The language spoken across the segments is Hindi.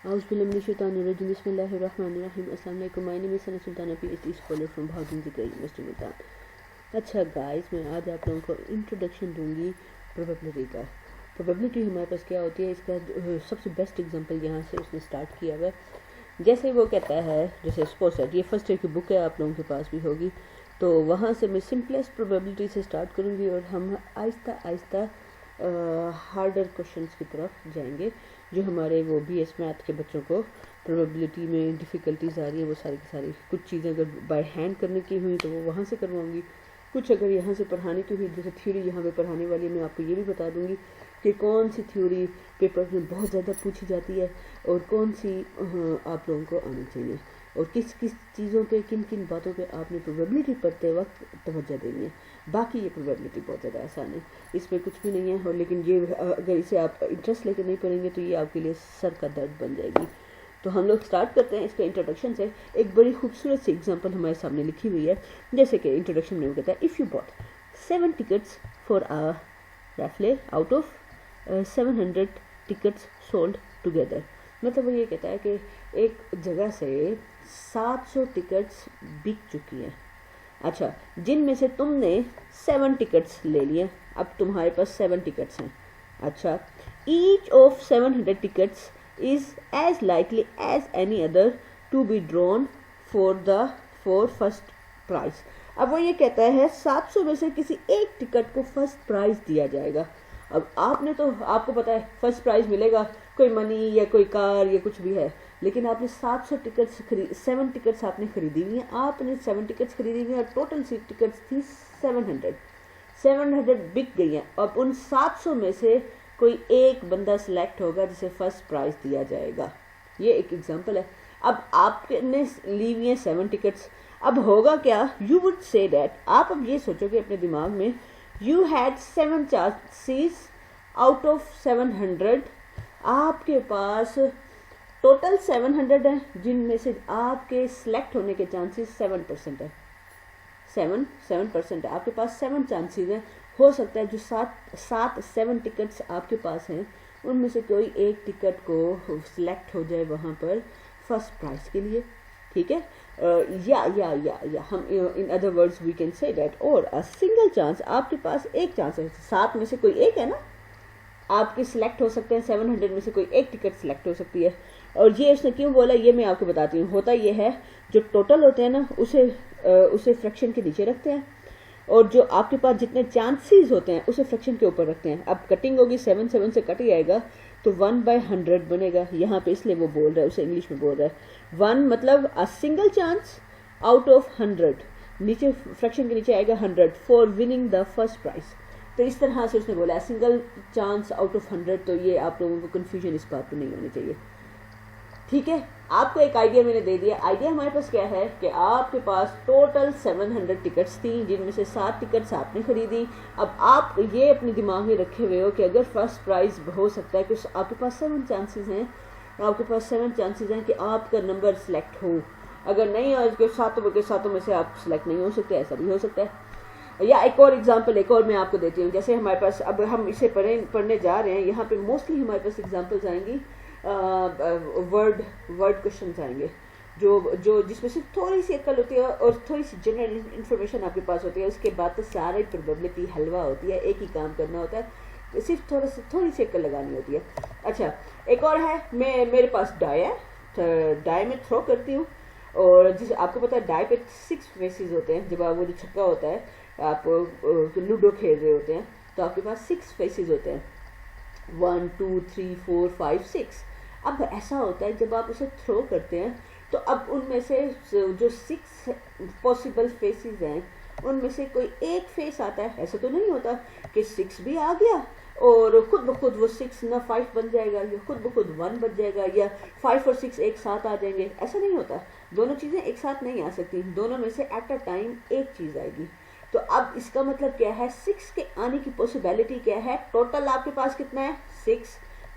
Auzubillahiminash-shaytanir-rajim. Bismillahir-rahmanir-rahim. Assalamu alaikum. My name is Sana Sultana, PhD scholar from Bhavdin Zikr University Multan. अच्छा गाइस, मैं आज आप लोगों को इंट्रोडक्शन दूंगी प्रोबेबिलिटी का। प्रोबेबिलिटी हमारे पास क्या होती है, इसका सबसे बेस्ट एग्जांपल यहाँ से उसने स्टार्ट किया हुआ है। जैसे वो कहता है, जैसे सपोज दैट ये फर्स्ट ईयर की बुक है, आप लोगों के पास भी होगी, तो वहाँ से मैं सिंपलेस्ट प्रोबेबिलिटी से स्टार्ट करूँगी और हम आहिस्ता आहिस्ता हार्डर क्वेश्चंस की तरफ जाएंगे, जो हमारे वो BS मैथ के बच्चों को प्रोबेबिलिटी में डिफ़िकल्टीज आ रही हैं, वो सारी की सारी। कुछ चीज़ें अगर बाय हैंड करने की हुई तो वो वहाँ से करवाऊँगी, कुछ अगर यहाँ से पढ़ाने की हुई, जैसे थ्योरी यहाँ पे पढ़ाने वाली, मैं आपको ये भी बता दूँगी कि कौन सी थ्योरी पेपर में बहुत ज़्यादा पूछी जाती है और कौन सी आप लोगों को आनी चाहिए, और किस किस चीज़ों पे, किन किन बातों पे आपने प्रोबेबिलिटी पढ़ते वक्त तवज्जो देनी है। बाकी ये प्रोबेबिलिटी बहुत ज़्यादा आसान है, इसमें कुछ भी नहीं है। और लेकिन ये अगर इसे आप इंटरेस्ट लेकर नहीं पढ़ेंगे तो ये आपके लिए सर का दर्द बन जाएगी। तो हम लोग स्टार्ट करते हैं इसके इंट्रोडक्शन से। एक बड़ी खूबसूरत सी एग्जांपल हमारे सामने लिखी हुई है, जैसे कि इंट्रोडक्शन में वो कहता है, if you bought 7 tickets for a raffle out of 700 tickets sold together. मतलब वो ये कहता है कि एक जगह से 700 टिकट्स बिक चुकी हैं। अच्छा, जिनमें से तुमने 7 टिकट्स ले लिए, अब तुम्हारे पास 7 टिकट्स हैं। अच्छा, each of 700 tickets is as likely as any other to be drawn for first prize. अब वो ये कहता है 700 में से किसी एक टिकट को फर्स्ट प्राइज दिया जाएगा। अब आपने तो, आपको पता है फर्स्ट प्राइज मिलेगा, कोई मनी या कोई कार या कुछ भी है, लेकिन आपने 700 टिकट्स 7 टिकट्स आपने खरीदी हुई हैं। आपने 7 टिकट्स खरीदी हुई हैं और टोटल सी टिकट्स थी 700 बिक गई हैं। अब उन 700 में से कोई एक बंदा सिलेक्ट होगा जिसे फर्स्ट प्राइज दिया जाएगा। ये एक एग्जांपल है। अब आपने ली हुई हैं 7 टिकट्स, अब होगा क्या, यू वुड से दैट, आप अब ये सोचोगे अपने दिमाग में, you had 7 chances out of 700। आपके पास टोटल 700 हैं, जिनमें से आपके सिलेक्ट होने के चांसेस 7% है। 7% है, आपके पास 7 चांसेस हैं। हो सकता है जो 7 टिकट्स आपके पास हैं उनमें से कोई एक टिकट को सिलेक्ट हो जाए वहाँ पर फर्स्ट प्राइज के लिए, ठीक है। या हम in other words we can say that, और अ सिंगल चांस, आपके पास एक चांस है, 7 में से कोई एक है ना, आपके सिलेक्ट हो सकते हैं 700 में से कोई एक टिकट सिलेक्ट हो सकती है। और ये उसने क्यों बोला ये मैं आपको बताती हूँ। होता ये है, जो टोटल होते हैं ना उसे फ्रैक्शन के नीचे रखते हैं, और जो आपके पास जितने चांसेस होते हैं उसे फ्रैक्शन के ऊपर रखते हैं। अब कटिंग होगी, 7 से कट जाएगा तो 1/100 बनेगा। यहाँ पे इसलिए वो बोल रहा है, उसे इंग्लिश में बोल रहा है 1 मतलब a single chance out of 100, नीचे फ्रैक्शन के नीचे आएगा 100 for winning the first prize. तो इस तरह से उसने बोला सिंगल चांस आउट ऑफ 100। तो ये आप लोगों को कन्फ्यूजन इस बात पर नहीं होनी चाहिए, ठीक है। आपको एक आइडिया मैंने दे दिया। आइडिया हमारे पास क्या है कि आपके पास टोटल 700 टिकट्स थी, जिनमें से 7 टिकट्स आपने खरीदी। अब आप ये अपने दिमाग में रखे हुए हो कि अगर फर्स्ट प्राइज हो सकता है कि आपके पास 7 चांसेस हैं, आपके पास 7 चांसेस हैं कि आपका नंबर सेलेक्ट हो। अगर नहीं हो तो 7 में से आप सिलेक्ट नहीं हो सकते, ऐसा भी हो सकता है। या एक और एग्जांपल, एक और मैं आपको देती हूँ। जैसे हमारे पास, अब हम इसे पढ़ने जा रहे हैं, यहाँ पे मोस्टली हमारे पास एग्जांपल्स आएंगी, वर्ड क्वेश्चन आएंगे, जो जिसमें सिर्फ थोड़ी सी अक्ल होती है और थोड़ी सी जनरल इंफॉर्मेशन आपके पास होती है। उसके बाद तो सारी प्रोबेबिलिटी हलवा होती है, एक ही काम करना होता है, सिर्फ थोड़ी सी अक्ल लगानी होती है। अच्छा, एक और है, मेरे पास डाई है, तो डाई में थ्रो करती हूँ, और जिस आपको पता है डाई पे 6 फेसेस होते हैं। जब आप वो जो छक्का होता है, आप लूडो खेल रहे होते हैं, तो आपके पास 6 फेसेस होते हैं, 1 2 3 4 5 6। अब ऐसा होता है जब आप उसे थ्रो करते हैं तो अब उनमें से जो 6 पॉसिबल फेसेस हैं उनमें से कोई एक फेस आता है। ऐसा तो नहीं होता कि 6 भी आ गया और खुद ब खुद वो 6 ना 5 बन जाएगा, या खुद ब खुद 1 बन जाएगा, या 5 और 6 एक साथ आ जाएंगे। ऐसा नहीं होता, दोनों चीज़ें एक साथ नहीं आ सकती, दोनों में से एट अ टाइम एक चीज़ आएगी। तो अब इसका मतलब क्या है, 6 के आने की पॉसिबिलिटी क्या है। टोटल आपके पास कितना है,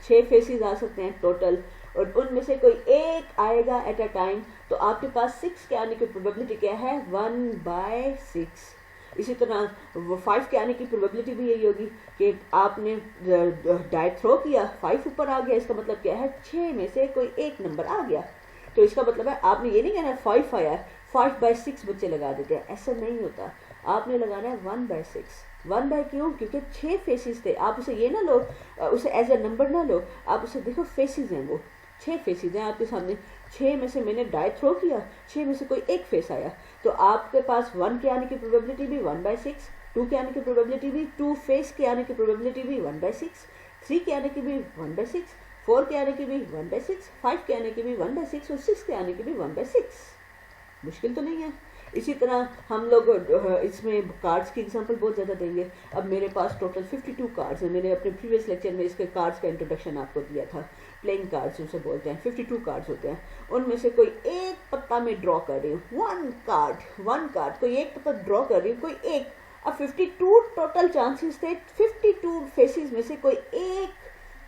6 फेसेस आ सकते हैं टोटल, और उनमें से कोई एक आएगा एट अ टाइम। तो आपके पास 6 के आने की प्रोबेबिलिटी क्या है, 1/6। इसी तरह वो 5 के आने की प्रोबेबिलिटी भी यही होगी कि आपने डाई थ्रो किया, 5 ऊपर आ गया, इसका मतलब क्या है 6 में से कोई एक नंबर आ गया। तो इसका मतलब है आपने ये नहीं कहना 5 आया, 5/6 बच्चे लगा देते हैं, ऐसा नहीं होता। आपने लगाना है 1/6। 1 क्यों? क्योंकि 6 फेसिस थे। आप उसे ये ना लो, उसे एज ए नंबर ना लो, आप उसे देखो फेसिस हैं, वो 6 फेसिस हैं आपके सामने। 6 में से मैंने डाई थ्रो किया, 6 में से कोई एक फेस आया, तो आपके पास 1 के आने की प्रोबेबिलिटी भी 1/6, 2 के आने की प्रोबेबिलिटी भी, 2 फेस के आने की प्रोबेबिलिटी भी 1/6, 3 के आने की भी 1/6, 4 के आने की भी 1/6, 5 के आने की भी 1/6 और 6 के आने की भी 1/6। मुश्किल तो नहीं है। इसी तरह हम लोग इसमें कार्ड्स की एग्जांपल बहुत ज़्यादा देंगे। अब मेरे पास टोटल 52 कार्ड्स हैं। मैंने अपने प्रीवियस लेक्चर में इसके कार्ड्स का इंट्रोडक्शन आपको दिया था। प्लेइंग कार्ड्स उसे बोलते हैं। 52 कार्ड्स होते हैं, उनमें से कोई एक पत्ता में ड्रॉ कर रही हूँ, वन कार्ड कोई एक पत्ता ड्रॉ कर रही हूँ, कोई एक। अब 52 टोटल चांसेस थे, 52 फेसेस में से कोई एक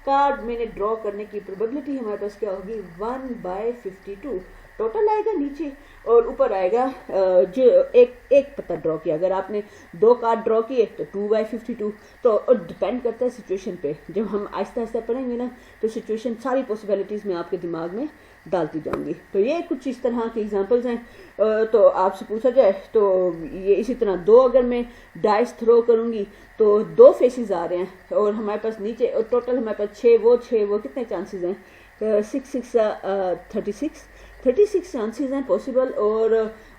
कार्ड मैंने ड्रॉ करने की प्रोबेबिलिटी हमारे पास क्या होगी 1/52। टोटल आएगा नीचे और ऊपर आएगा जो एक पत्ता ड्रॉ किया। अगर आपने 2 कार्ड ड्रॉ किए तो 2/52। तो डिपेंड करता है सिचुएशन पे। जब हम आहिस्ता आहिस्ता पढ़ेंगे ना तो सिचुएशन सारी पॉसिबिलिटीज़ में आपके दिमाग में डालती जाऊंगी। तो ये कुछ इस तरह के एग्जांपल्स हैं। तो आपसे पूछा जाए तो ये इसी तरह 2 अगर मैं डाइस थ्रो करूंगी तो 2 फेसेस आ रहे हैं और हमारे पास नीचे और टोटल हमारे पास 6 वो कितने चांसेस हैं 6 36 चांसेस हैं पॉसिबल, और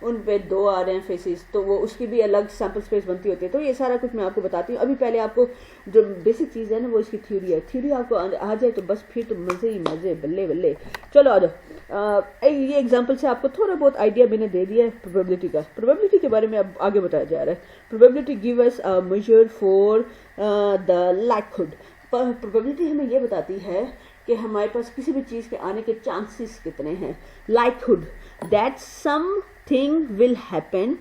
उन पे 2 आ रहे हैं फेसेस, तो वो उसकी भी अलग सैम्पल स्पेस बनती होती है। तो ये सारा कुछ मैं आपको बताती हूँ। अभी पहले आपको जो बेसिक चीज़ है ना वो इसकी थ्योरी है। थ्योरी आपको आ जाए तो बस फिर तो मज़े ही मज़े, बल्ले बल्ले। चलो आ जाओ। ये एग्जाम्पल से आपको थोड़ा बहुत आइडिया मैंने दे दिया है प्रोबेबिलिटी का। प्रोबेबिलिटी के बारे में अब आगे बताया जा रहा है। Probability give us a measure for the likelihood. Probability हमें ये बताती है कि हमारे पास किसी भी चीज़ के आने के चांसेस कितने हैं। Likelihood that something will happen,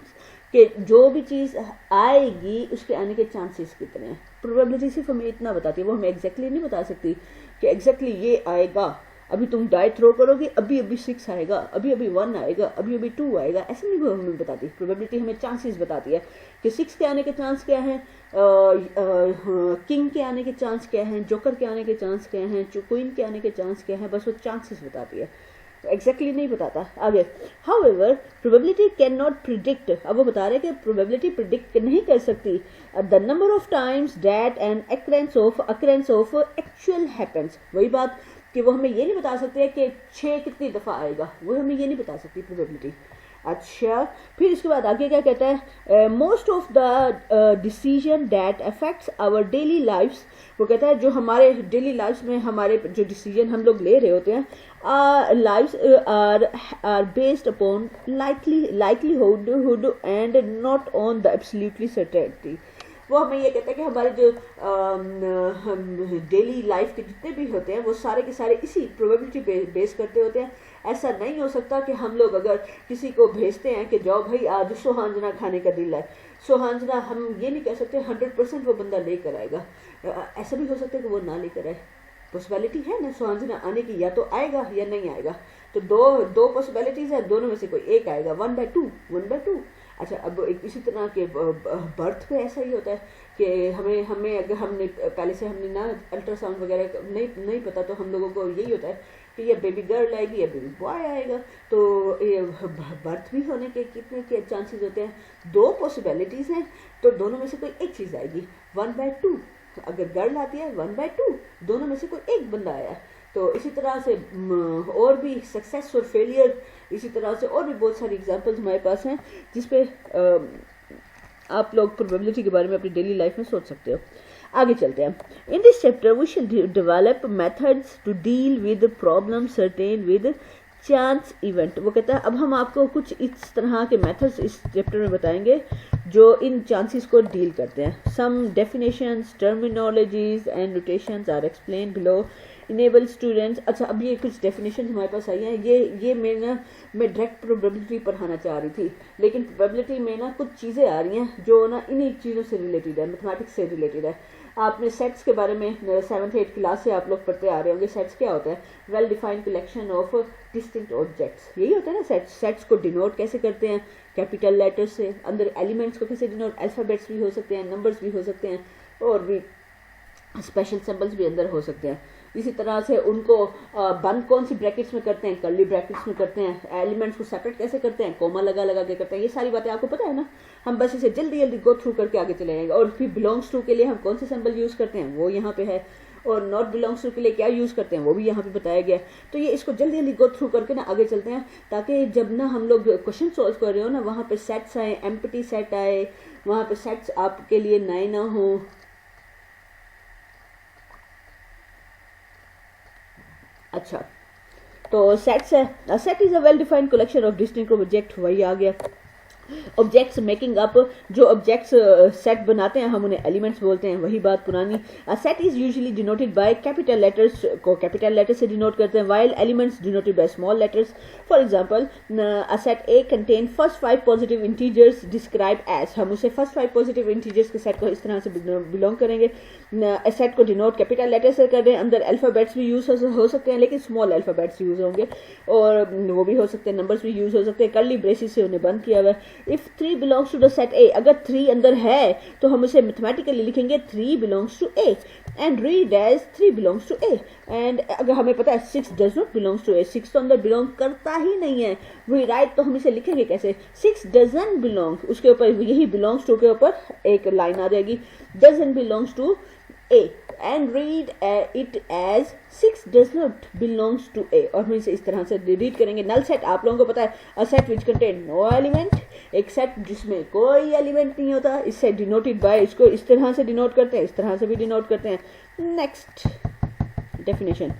कि जो भी चीज़ आएगी उसके आने के चांसेस कितने हैं। प्रोबेबिलिटी सिर्फ हमें इतना बताती है, वो हमें एग्जैक्टली नहीं बता सकती कि एग्जैक्टली ये आएगा। अभी तुम डाई थ्रो करोगे, अभी 6 आएगा, अभी 1 आएगा, अभी 2 आएगा, ऐसे नहीं वो हमें बताती। प्रोबेबिलिटी हमें चांसेस बताती है कि 6 के आने के चांस क्या हैं, किंग के आने के चांस क्या हैं, जोकर के आने के चांस क्या हैं, क्वीन के आने के चांस क्या हैं, बस वो चांसेस बताती है, एग्जैक्टली नहीं बताता। आगे however probability can not predict. अब वो बता रहे हैं कि प्रोबेबिलिटी प्रिडिक्ट नहीं कर सकती the number of times that an occurrence of actual happens. वही बात कि वो हमें ये नहीं बता सकते कि 6 कितनी दफ़ा आएगा, वो हमें ये नहीं बता सकती प्रोबेबिलिटी। अच्छा, फिर इसके बाद आगे क्या कहता है, most of the decision that affects our daily lifes. वो कहता है जो हमारे डेली लाइफ्स में हमारे जो डिसीजन हम लोग ले रहे होते हैं, lifes are based upon likelihood and not on the absolutely certainty. वो हमें ये कहता है कि हमारे जो डेली लाइफ के जितने भी होते हैं वो सारे के सारे इसी प्रोबेबिलिटी बेस करते होते हैं। ऐसा नहीं हो सकता कि हम लोग अगर किसी को भेजते हैं कि जाओ भाई आज सोहांजना खाने का दिल है, सोहांजना, हम ये नहीं कह सकते 100% वो बंदा लेकर आएगा। ऐसा भी हो सकता है कि वो ना लेकर आए। पॉसिबिलिटी है ना सोहांजना आने की, या तो आएगा या नहीं आएगा। तो दो पॉसिबिलिटीज है, दोनों में से कोई एक आएगा। 1/2। अच्छा, अब इसी तरह के बर्थ पे ऐसा ही होता है कि हमें अगर हमने पहले से हमने ना अल्ट्रासाउंड वगैरह नहीं पता, तो हम लोगों को यही होता है कि ये बेबी गर्ल आएगी या बेबी बॉय आएगा। तो ये बर्थ भी होने के कितने के चांसेस होते हैं, 2 पॉसिबिलिटीज़ हैं, तो दोनों में से कोई एक चीज़ आएगी। 1/2 अगर गर्ल आती है, 1/2 दोनों में से कोई एक बंदा आया। तो इसी तरह से और भी सक्सेस और फेलियर, इसी तरह से और भी बहुत सारी एग्जांपल्स हमारे पास हैं जिसपे आप लोग प्रोबेबिलिटी के बारे में अपनी डेली लाइफ में सोच सकते हो। आगे चलते हैं। In this chapter we shall develop methods to deal with problem certain with chance event. वो कहता है अब हम आपको कुछ इस तरह के मेथड्स इस चैप्टर में बताएंगे जो इन चांसेस को डील करते हैं। Some definitions, terminologies and notations are explained below. Enable students. अच्छा, अब ये कुछ डेफिनेशन हमारे पास आई हैं। ये मैं डायरेक्ट प्रोबेबिलिटी पढ़ाना चाह रही थी, लेकिन प्रोबेबिलिटी में ना कुछ चीज़ें आ रही हैं जो ना इन्हीं चीज़ों से रिलेटेड है, मैथमेटिक्स से रिलेटेड है। आपने सेट्स के बारे में 7th 8th क्लास से आप लोग पढ़ते आ रहे होंगे। सेट्स क्या होता है? Well defined collection of distinct objects, यही होता है ना सेट्स। सेट्स को डिनोट कैसे करते हैं? कैपिटल लेटर्स से। अंदर एलिमेंट्स को कैसे डिनोट? अल्फ़ाबेट्स भी हो सकते हैं, नंबर्स भी हो सकते हैं, और भी स्पेशल सिंबल्स भी अंदर हो सकते हैं। इसी तरह से उनको बंद कौन सी ब्रैकेट्स में करते हैं? कर्ली ब्रैकेट्स में करते हैं। एलिमेंट्स को सेपरेट कैसे करते हैं? कोमा लगा लगा के करते हैं। ये सारी बातें आपको पता है ना, हम बस इसे जल्दी जल्दी गो थ्रू करके आगे चले जाएंगे। और फिर बिलोंग्स टू के लिए हम कौन से सिंबल यूज़ करते हैं वो यहाँ पे है, और नॉट बिलोंग्स टू के लिए क्या यूज़ करते हैं वो भी यहाँ पे बताया गया है। तो ये इसको जल्दी जल्दी गो थ्रू करके ना आगे चलते हैं, ताकि जब ना हम लोग क्वेश्चन सॉल्व कर रहे हो ना, वहाँ पे सेट्स आए, एम्प्टी सेट आए, वहाँ पे सेट्स आपके लिए नए ना हो। अच्छा, तो सेट्स है, set is a well defined collection of distinct object, वही आ गया। ऑब्जेक्ट्स मेकिंग अप, जो ऑब्जेक्ट्स सेट बनाते हैं हम उन्हें एलिमेंट्स बोलते हैं, वही बात पुरानी। Set is usually denoted by capital letters, को कैपिटल लेटर से डिनोट करते हैं, while elements denoted by small letters. For example, a set A contain first 5 positive integers describe as, हम उसे फर्स्ट 5 पॉजिटिव इंटीजर्स के सेट को इस तरह से बिलोंग करेंगे। सेट को डिनोट कैपिटल लेटर से कर रहे हैं, अंदर अल्फ़ाबेट्स भी यूज हो सकते हैं, लेकिन स्मॉल अल्फ़ाबेट्स यूज होंगे, और वो भी हो सकते हैं, नंबर्स भी यूज हो सकते हैं, कर्ली ब्रेसिस से उन्हें बंद किया हुआ है। If 3 belongs to the set A, अगर 3 अंदर है तो हम उसे मैथमेटिकली लिखेंगे 3 belongs to A, and read as 3 belongs to A. And अगर हमें पता है 6 does not belongs to A, 6 तो अंदर बिलोंग करता ही नहीं है, वी राइट, तो हम इसे लिखेंगे कैसे? 6 डजन बिलोंग, उसके ऊपर यही बिलोंग्स टू के ऊपर एक लाइन आ जाएगी, doesn't belongs to A, and read it as 6 does not belongs to A, और हम इसे इस तरह से रीड करेंगे। नल सेट आप लोगों को पता है, a set which contain no element, एक सेट जिसमें कोई एलिमेंट नहीं होता, इससे डिनोटेड बाय, इसको इस तरह से डिनोट करते हैं, इस तरह से भी डिनोट करते हैं। Next definition.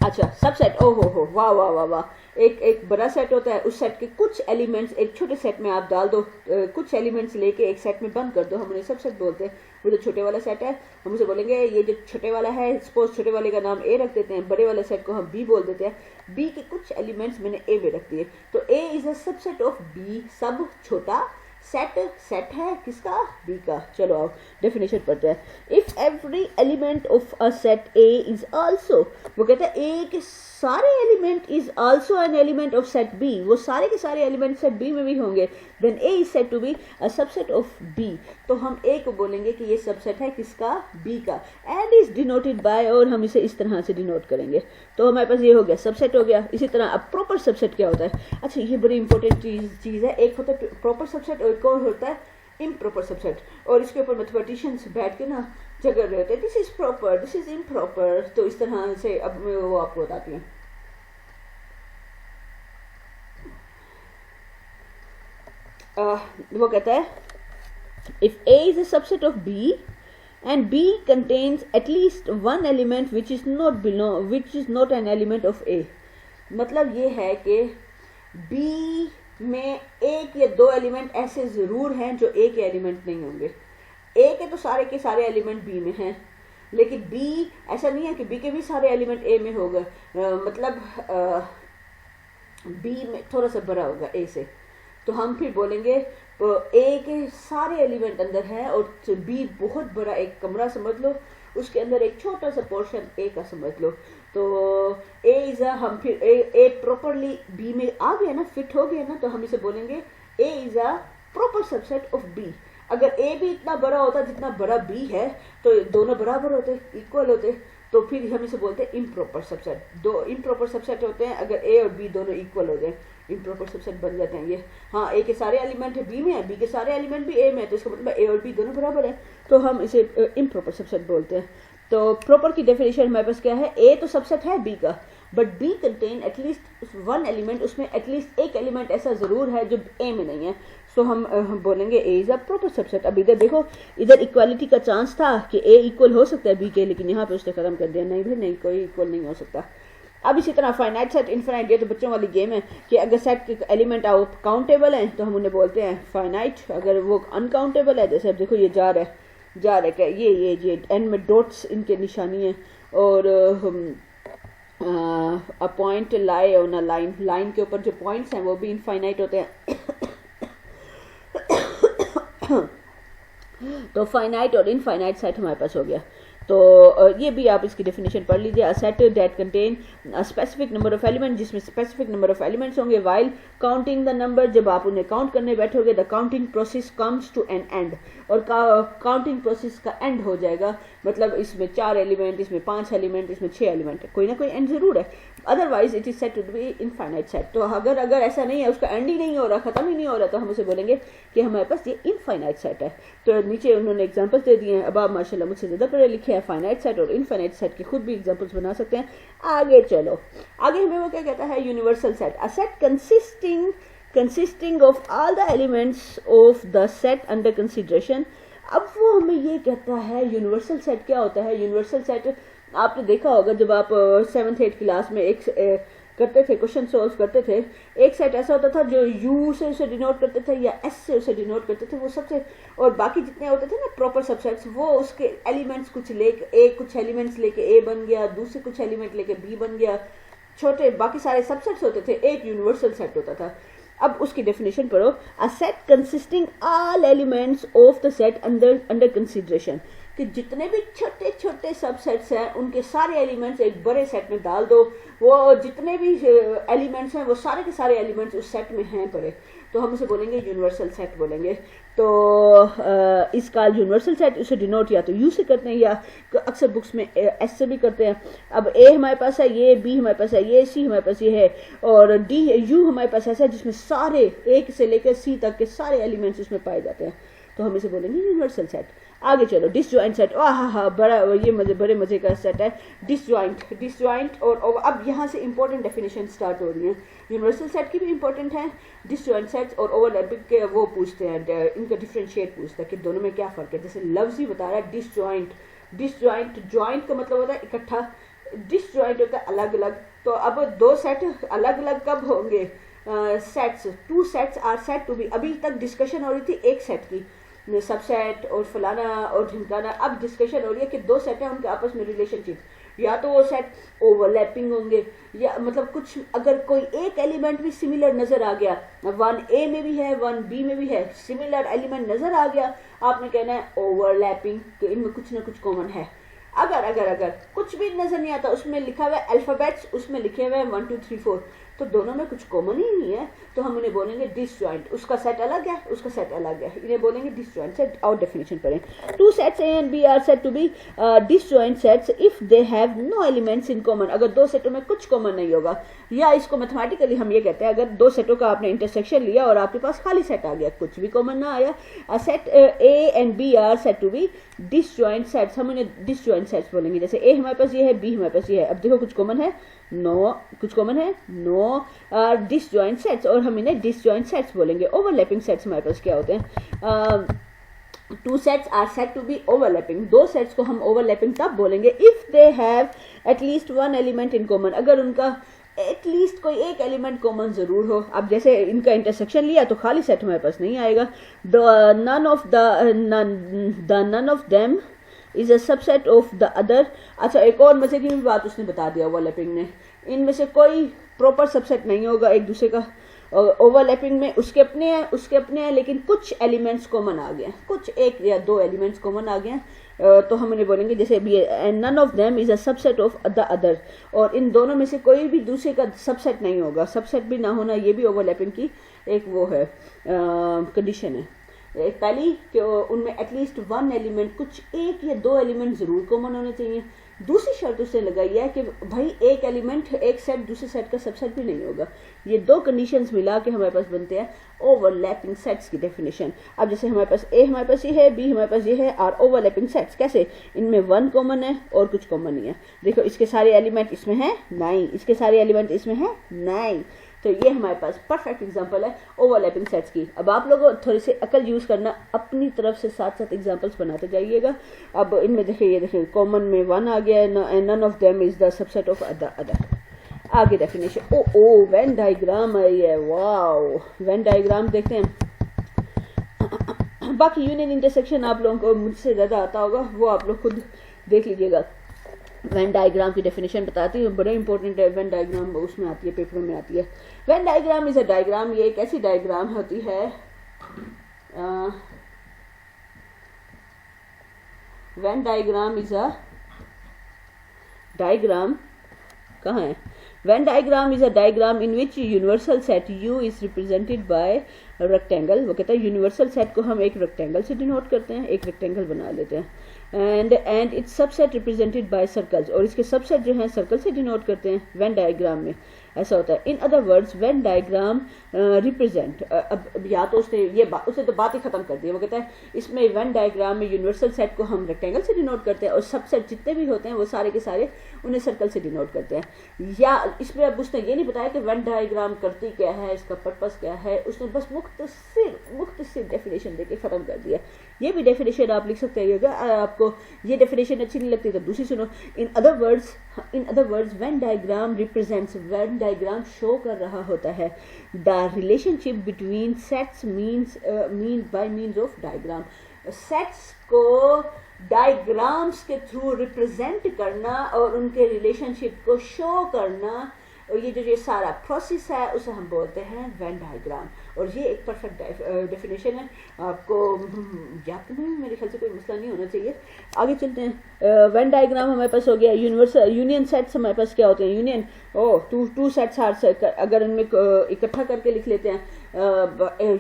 अच्छा, सबसेट, ओ हो, वाह वाह वाह वाह, एक बड़ा सेट होता है, उस सेट के कुछ एलिमेंट्स एक छोटे सेट में आप डाल दो, कुछ एलिमेंट्स लेके एक सेट में बंद कर दो, हम उन्हें सबसेट बोलते हैं। वो जो छोटे वाला सेट है हम उसे बोलेंगे, ये जो छोटे वाला है, सपोज छोटे वाले का नाम ए रख देते हैं, बड़े वाले सेट को हम बी बोल देते हैं, बी के कुछ एलिमेंट्स मैंने ए में रख दिए, तो A is a subset of B, सब छोटा सेट है किसका? बी का। चलो आओ डेफिनेशन पढ़ते हैं। If every element of a set A is also, वो कहता है ए के सारे element is also an element of set B, वो सारे के सारे एलिमेंट सेट बी में भी होंगे, then A is said to be a subset of B, तो हम ए को बोलेंगे कि ये सबसेट है किसका? बी का, एंड इज डिनोटेड बाय, और हम इसे इस तरह से डिनोट करेंगे। तो हमारे पास ये हो गया, सबसेट हो गया। इसी तरह अब प्रॉपर सबसेट क्या होता है? अच्छा, ये बड़ी इंपॉर्टेंट चीज़ है, एक होता है प्रॉपर सबसेट और एक और होता है इम्प्रॉपर सबसेट, और इसके ऊपर मैथमेटिशियंस बैठ के ना झगड़ रहे होते हैं, this is proper, this is improper, तो इस तरह से अब मैं वो आपको बताती हूँ। वो कहता है if A is a subset of B and B contains at least one element which is not an element of A, मतलब ये है कि B में एक या दो एलिमेंट ऐसे जरूर हैं जो A के एलिमेंट नहीं होंगे। A के तो सारे के सारे एलिमेंट B में हैं, लेकिन B ऐसा नहीं है कि B के भी सारे एलिमेंट A में होगा, मतलब B में थोड़ा सा बड़ा होगा A से, तो हम फिर बोलेंगे ए के सारे एलिमेंट अंदर है और बी बहुत बड़ा एक कमरा समझ लो, उसके अंदर एक छोटा सा पोर्शन ए का समझ लो, तो ए इज हम फिर ए प्रॉपरली बी में आ गया ना, फिट हो गया ना, तो हम इसे बोलेंगे A is a proper subset of B. अगर ए भी इतना बड़ा होता जितना बड़ा बी है तो दोनों बराबर होते, इक्वल होते, तो फिर हम इसे बोलते हैं इम्प्रॉपर सबसेट। दो इम्प्रॉपर सबसेट होते हैं अगर ए और बी दोनों इक्वल हो जाए, इम्प्रॉपर सबसेट बन जाते हैं ये। हाँ, ए के सारे एलिमेंट बी में है, बी के सारे एलिमेंट भी ए में है, तो इसका मतलब ए और बी दोनों बराबर है, तो हम इसे इम्प्रॉपर सबसेट बोलते हैं। तो प्रॉपर की डेफिनेशन हमारे पास क्या है? ए तो सबसेट है बी का, but B contain at least one element, उसमें एटलीस्ट एक एलिमेंट ऐसा जरूर है जो ए में नहीं है, सो हम बोलेंगे A is a proper subset. अब इधर देखो, इधर इक्वालिटी का चांस था कि ए इक्वल हो सकता है बी के, लेकिन यहाँ पे उसने खत्म कर दिया, नहीं भाई नहीं, कोई इक्वल नहीं हो सकता। अब इसी तरह फाइनाइट सेट, इनफाइनाइट, ये तो बच्चों वाली गेम है कि अगर सेट के एलिमेंट काउंटेबल हैं तो हम उन्हें बोलते हैं फाइनाइट, अगर वो अनकाउंटेबल है, जैसे अब देखो ये जा रहा है क्या, ये एंड में डॉट्स इनके निशानी है, और a point lie on a line, line के ऊपर जो पॉइंट्स हैं वो भी इनफाइनाइट होते हैं। तो फाइनाइट और इनफाइनाइट सेट हमारे पास हो गया। तो ये भी आप इसकी डेफिनेशन पढ़ लीजिए। A set that contain a specific number of element, जिसमें स्पेसिफिक नंबर ऑफ एलिमेंट्स होंगे। वाइल काउंटिंग द नंबर, जब आप उन्हें काउंट करने बैठोगे, the counting process comes to an end, और काउंटिंग प्रोसेस का एंड हो जाएगा, मतलब इसमें 4 एलिमेंट, इसमें 5 एलिमेंट, इसमें 6 एलिमेंट, कोई ना कोई एंड जरूर है। Otherwise it is set to be infinite set. तो अगर ऐसा नहीं है, उसका एंड ही नहीं हो रहा, खत्म ही नहीं हो रहा, तो हम उसे बोलेंगे कि हमारे पास ये इनफाइनाइट सेट है। तो नीचे उन्होंने एग्जांपल्स दे दिए हैं। अब आप माशाल्लाह मुझसे ज़्यादा पढ़े लिखे हैं, फाइनाइट सेट और इनफाइनाइट सेट के खुद भी एग्जांपल्स बना सकते हैं। आगे चलो, आगे हमें वो क्या कहता है, universal set. A set consisting of all the elements of the set under consideration. अब वो हमें ये कहता है यूनिवर्सल सेट क्या होता है। यूनिवर्सल सेट आपने देखा होगा, जब आप 7th 8th क्लास में एक करते थे, क्वेश्चन सॉल्व करते थे, एक सेट ऐसा होता था जो यू से उसे डिनोट करते थे या एस से उसे डिनोट करते थे, वो सबसे, और बाकी जितने होते थे ना प्रॉपर सबसेट्स, वो उसके एलिमेंट्स कुछ लेके ए, कुछ एलिमेंट्स लेके ए बन गया, दूसरे कुछ एलिमेंट लेके बी बन गया, छोटे बाकी सारे सबसेट्स होते थे, एक यूनिवर्सल सेट होता था। अब उसकी डेफिनेशन पढ़ो। A set consisting all elements of the set under consideration, कि जितने भी छोटे छोटे सबसेट्स हैं उनके सारे एलिमेंट्स एक बड़े सेट में डाल दो, वो जितने भी एलिमेंट्स हैं वो सारे के सारे एलिमेंट्स उस सेट में हैं पड़े, तो हम उसे बोलेंगे यूनिवर्सल सेट बोलेंगे। तो इसका यूनिवर्सल सेट उसे डिनोट या तो यू से करते हैं, या अक्सर बुक्स में एस से भी करते हैं। अब ए हमारे पास है, ये बी हमारे पास है, ये सी हमारे पास ये है, और डी यू हमारे पास ऐसा है जिसमें सारे एक से लेकर सी तक के सारे एलिमेंट्स उसमें पाए जाते हैं, तो हम इसे बोलेंगे यूनिवर्सल सेट। आगे चलो, डिसजॉइंट सेट। हाँ, बड़ा ये बड़े मजे का सेट है डिसजॉइंट। और अब यहाँ से इंपॉर्टेंट डेफिनेशन स्टार्ट हो रही है। यूनिवर्सल सेट की भी इंपॉर्टेंट है, डिसजॉइंट सेट्स और ओवरलैपिंग के वो पूछते हैं, इनका डिफरेंशिएट पूछता है कि दोनों में क्या फर्क है। जैसे लफ्ज ही बता रहा है डिसजॉइंट, जॉइंट का मतलब होता है इकट्ठा, डिसजॉइंट होता है अलग अलग। तो अब दो सेट अलग अलग कब होंगे, sets, 2 sets are set to be. अभी तक डिस्कशन हो रही थी एक सेट की, सबसेट और फलाना और ढिमकाना। अब डिस्कशन हो रही है कि 2 सेट हैं, उनके आपस में रिलेशनशिप, या तो वो सेट ओवरलैपिंग होंगे, या मतलब कुछ अगर कोई एक एलिमेंट भी सिमिलर नजर आ गया, 1A में भी है 1B में भी है, सिमिलर एलिमेंट नजर आ गया, आपने कहना है ओवरलैपिंग, तो इनमें कुछ ना कुछ कॉमन है। अगर कुछ भी नजर नहीं आता, उसमें लिखा हुआ है अल्फाबेट्स, उसमें लिखे हुए हैं 1 2 3 4, तो दोनों में कुछ कॉमन ही नहीं है, तो हम उन्हें बोलेंगे डिसजॉइंट। उसका सेट अलग है, उसका सेट अलग है, इन्हें बोलेंगे डिसजॉइंट सेट। और डेफिनेशन पढ़ें। 2 sets A and B are set to be disjoint sets if they have no elements in common. अगर 2 सेटों में कुछ कॉमन नहीं होगा, या इसको मैथमेटिकली हम ये कहते हैं, अगर 2 सेटों का आपने इंटरसेक्शन लिया और आपके पास खाली सेट आ गया, कुछ भी कॉमन ना आया, set A and B are set to be disjoint sets, हम उन्हें डिसजॉइंट सेट्स बोलेंगे। जैसे A हमारे पास ये है, B हमारे पास ये है, अब देखो कुछ कॉमन है, नो, कुछ कॉमन है, नो, डिसजॉइंट सेट्स, और हम इन्हें डिसजॉइंट सेट्स बोलेंगे। ओवरलैपिंग सेट्स हमारे पास क्या होते हैं, 2 sets are set to be overlapping. 2 sets को हम ओवरलैपिंग तब बोलेंगे if they have at least 1 element in common, अगर उनका एटलीस्ट कोई एक एलिमेंट कॉमन जरूर हो। अब जैसे इनका इंटरसेक्शन लिया तो खाली सेट हमारे पास नहीं आएगा। None of them is a subset of the other. अच्छा, एक और मजे की भी बात उसने बता दिया ओवरलैपिंग ने, इनमें से कोई प्रॉपर सबसेट नहीं होगा एक दूसरे का। ओवरलैपिंग में उसके अपने हैं, लेकिन कुछ एलिमेंट्स कॉमन आ गए, कुछ 1 या 2 एलिमेंट्स कॉमन आ गए, तो हम उन्हें बोलेंगे जैसे none of them is a subset of the other, और इन दोनों में से कोई भी दूसरे का सबसेट नहीं होगा। सबसेट भी ना होना ये भी ओवरलैपिंग की एक वो है, कंडीशन है। पहली कि उनमें एटलीस्ट 1 एलिमेंट, कुछ 1 या 2 एलिमेंट जरूर कॉमन होने चाहिए। दूसरी शर्त उसने लगाई है कि भाई एक एलिमेंट, एक सेट दूसरे सेट का सबसेट भी नहीं होगा। ये 2 कंडीशंस मिला के हमारे पास बनते हैं ओवरलैपिंग सेट्स की डेफिनेशन। अब जैसे हमारे पास A हमारे पास ये है, B हमारे पास ये है, आर ओवरलैपिंग सेट्स। कैसे, इनमें 1 कॉमन है और कुछ कॉमन नहीं है। देखो इसके सारे एलिमेंट इसमें है नहीं, इसके सारे एलिमेंट इसमें है नहीं, तो ये हमारे पास परफेक्ट एग्जांपल है ओवरलैपिंग सेट्स की। अब आप लोगों थोड़ी सी अकल यूज करना, अपनी तरफ से साथ साथ एग्जांपल्स बनाते जाइएगा। अब इनमें देखिए, ये देखिए कॉमन में 1 आ गया, none of them is the subset of other. आगे डेफिनेशन, ओ वेन डायग्राम आई है, वाओ, वेन डायग्राम देखते हैं। बाकी यूनियन इंटरसेक्शन आप लोगों को मुझसे ज्यादा आता होगा, वो आप लोग खुद देख लीजिएगा। वेन डायग्राम की डेफिनेशन बताती हूँ, बड़ा इंपॉर्टेंट है। वेन डायग्राम उसमें आती है, पेपर में आती है। Venn diagram is a diagram, ये एक ऐसी डायग्राम होती है Venn diagram is a diagram, कहाँ है? Venn diagram is a diagram in which universal set U is represented by a rectangle. वो कहता है यूनिवर्सल सेट को हम एक रेक्टेंगल से डिनोट करते हैं, एक रेक्टेंगल बना लेते हैं, and it's subset represented by circles, और इसके सबसेट जो है सर्कल से डिनोट करते हैं वेन डायग्राम में, ऐसा होता है. इन other words Venn diagram represent, अब या तो उसने तो बात ही खत्म कर दी. वो कहता है इसमें वेन डायग्राम में यूनिवर्सल सेट को हम रेक्टेंगल से डिनोट करते हैं और सबसेट जितने भी होते हैं वो सारे के सारे उन्हें सर्कल से डिनोट करते हैं. या इसमें अब उसने ये नहीं बताया कि वेन डायग्राम करती क्या है, इसका पर्पस क्या है, उसने बस मुख्तसिर डेफिनेशन देके खत्म कर दिया. ये भी डेफिनेशन आप लिख सकते हैं. अगर आपको ये डेफिनेशन अच्छी नहीं लगती तो दूसरी सुनो. इन other words Venn diagram represents, Venn diagram show कर रहा होता है the relationship between sets bye means of diagram. Sets को डायग्राम्स के थ्रू रिप्रेजेंट करना और उनके रिलेशनशिप को शो करना, और ये सारा प्रोसेस है उसे हम बोलते हैं वेन डायग्राम. और ये एक परफेक्ट डेफिनेशन है. आपको याद तो नहीं, मेरे ख्याल से कोई मसला नहीं होना चाहिए. आगे चलते हैं. वेन डायग्राम हमारे पास हो गया. यूनिवर्सल यूनियन सेट्स हमारे पास क्या होते हैं? यूनियन टू सेट्स आर, अगर इनमें इकट्ठा करके लिख लेते हैं.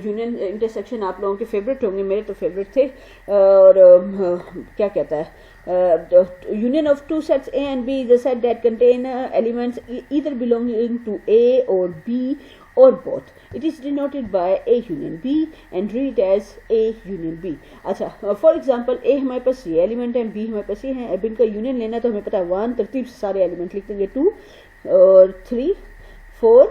यूनियन इंटरसेक्शन आप लोगों के फेवरेट होंगे, मेरे तो फेवरेट थे. और क्या कहता है, union of two sets A and B is a set that contain elements either belonging to A or B or both. It is denoted by A union B and read as A union B. अच्छा, फॉर एग्जाम्पल A हमारे पास ये एलिमेंट है, B हमारे पास ये है. अब इनका यूनियन लेना तो हमें पता है 1 तरतीब से सारे एलिमेंट लिख देंगे. 2 और 3 4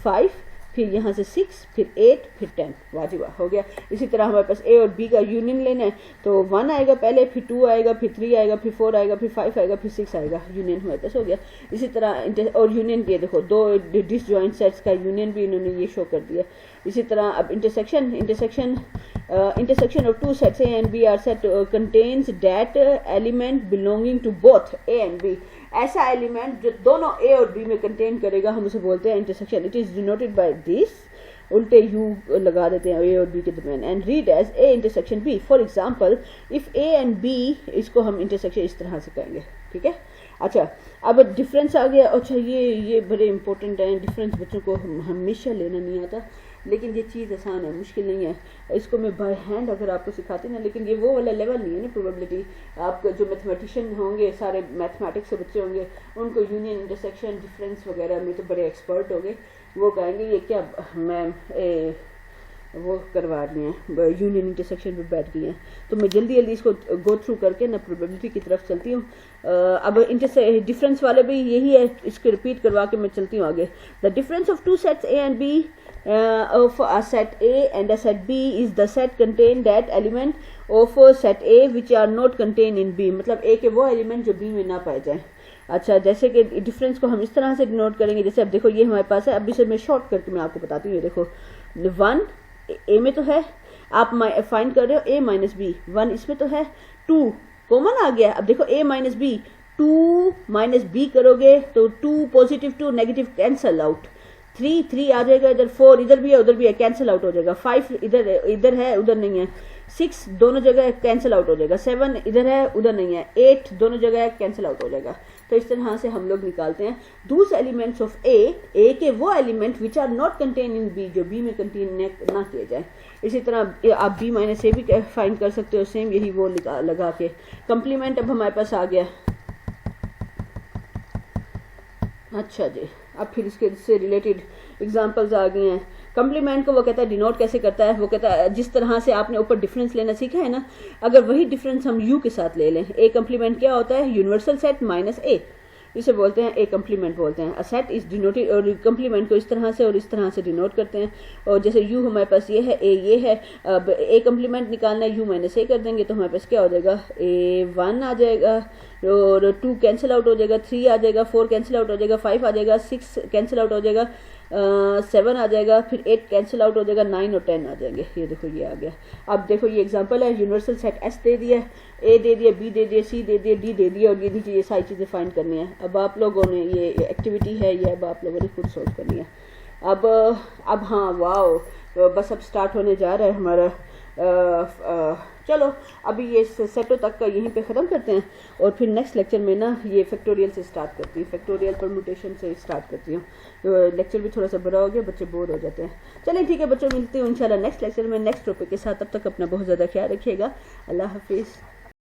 5, फिर यहाँ से 6, फिर 8, फिर 10. वाजिबा हो गया. इसी तरह हमारे पास A और B का यूनियन लेना है तो 1 आएगा पहले, फिर 2 आएगा, फिर 3 आएगा, फिर 4 आएगा, फिर 5 आएगा, फिर 6 आएगा. यूनियन हमारे पास हो गया. इसी तरह और यूनियन ये देखो, दो डिसजॉइंट सेट्स का यूनियन भी इन्होंने ये शो कर दिया. इसी तरह अब intersection of two sets A and B are set contains that element belonging to both A and B. ऐसा एलिमेंट जो दोनों A और B में कंटेन करेगा हम उसे बोलते हैं intersection. It is denoted by this, उल्टे यू लगा देते हैं A और B के दरमियान, and read as A intersection B. For example if A and B, इसको हम इंटरसेक्शन इस तरह से कहेंगे. ठीक है. अच्छा, अब डिफरेंस आ गया. अच्छा, ये बड़े इंपॉर्टेंट हैं. डिफरेंस बच्चों को हमेशा लेना नहीं आता, लेकिन ये चीज़ आसान है, मुश्किल नहीं है. इसको मैं बाय हैंड अगर आपको सिखाती ना, लेकिन ये वो वाला लेवल नहीं है ना प्रोबेबिलिटी. आपको जो मैथमेटिशियन होंगे, सारे मैथमेटिक्स के बच्चे होंगे, उनको यूनियन इंटरसेक्शन डिफरेंस वगैरह में तो बड़े एक्सपर्ट होंगे. वो कहेंगे ये क्या मैम वो करवा रही हैं, यूनियन इंटरसेक्शन पे बैठ गई हैं. तो मैं जल्दी इसको गो थ्रू करके ना प्रोबेबिलिटी की तरफ चलती हूँ. अब डिफरेंस वाले भी यही है, इसको रिपीट करवा के मैं चलती हूँ आगे. The difference of two sets A and B of a set A and a set B is the set contain that element of set A which are not contained in B. मतलब A के वो एलिमेंट जो B में ना पाए जाएं. अच्छा, जैसे कि डिफरेंस को हम इस तरह से डिनोट करेंगे. जैसे अब देखो ये हमारे पास है, अब इसे मैं शॉर्ट करके मैं आपको बताती हूँ. देखो 1 A में तो है, आप फाइंड कर रहे हो A माइनस बी. 1 इसमें तो है, 2 कॉमन आ गया. अब देखो A minus B, 2 minus B करोगे तो 2 पॉजिटिव 2 नेगेटिव कैंसल आउट. 3 आ जाएगा इधर, 4 इधर भी है उधर भी है, कैंसिल आउट हो जाएगा. 5 इधर है उधर नहीं है. 6 दोनों जगह कैंसिल आउट हो जाएगा. 7 इधर है उधर नहीं है. 8 दोनों जगह कैंसिल आउट हो जाएगा. तो इस तरह से हम लोग निकालते हैं दूस एलिमेंट्स ऑफ ए के वो element which are not contain in B, जो बी में कंटेन ना किए जाए. इसी तरह आप बी माइनस ए भी फाइंड कर सकते हो, सेम यही वो लगा के. कंप्लीमेंट अब हमारे पास आ गया. अच्छा जी, अब फिर इससे रिलेटेड एग्जांपल्स आ गए हैं. कंप्लीमेंट को वो कहता है डिनोट कैसे करता है. वो कहता है जिस तरह से आपने ऊपर डिफरेंस लेना सीखा है ना, अगर वही डिफरेंस हम यू के साथ ले लें. ए कंप्लीमेंट क्या होता है? यूनिवर्सल सेट माइनस ए, इसे बोलते हैं ए कंप्लीमेंट बोलते हैं. अ सेट इज डिनोटेड, और कंप्लीमेंट को इस तरह से और इस तरह से डिनोट करते हैं. और जैसे यू हमारे पास ये है, ए ये है. अब ए कंप्लीमेंट निकालना है, यू माइनस ए कर देंगे तो हमारे पास क्या हो जाएगा? ए 1 आ जाएगा, और 2 कैंसिल आउट हो जाएगा, 3 आ जाएगा, 4 कैंसिल आउट हो जाएगा, 5 आ जाएगा, 6 कैंसिल आउट हो जाएगा, 7 आ जाएगा, फिर 8 कैंसिल आउट हो जाएगा, 9 और 10 आ जाएंगे. ये देखो ये आ गया. अब देखो ये एग्जांपल है. यूनिवर्सल सेट एस दे दिया, ए दे दिया, बी दे दिया, सी दे दिया, डी दे दिया, और ये नीचे ये सारी चीज़ें फाइंड करनी है. अब आप लोगों ने ये एक्टिविटी है, ये अब आप लोगों ने खुद सोच करनी है. अब हाँ वाओ, बस अब स्टार्ट होने जा रहा है हमारा चलो अभी ये सेटों तक का यहीं पे ख़त्म करते हैं और फिर नेक्स्ट लेक्चर में ना ये फैक्टोरियल से स्टार्ट करती हूँ, फैक्टोरियल परम्यूटेशन से स्टार्ट करती हूँ। तो लेक्चर भी थोड़ा सा बड़ा हो गया, बच्चे बोर हो जाते हैं। चलिए ठीक है बच्चों, मिलते हैं इंशाल्लाह नेक्स्ट लेक्चर में नेक्स्ट टॉपिक के साथ। तब तक अपना बहुत ज़्यादा ख्याल रखिएगा। अल्लाह हाफिज़।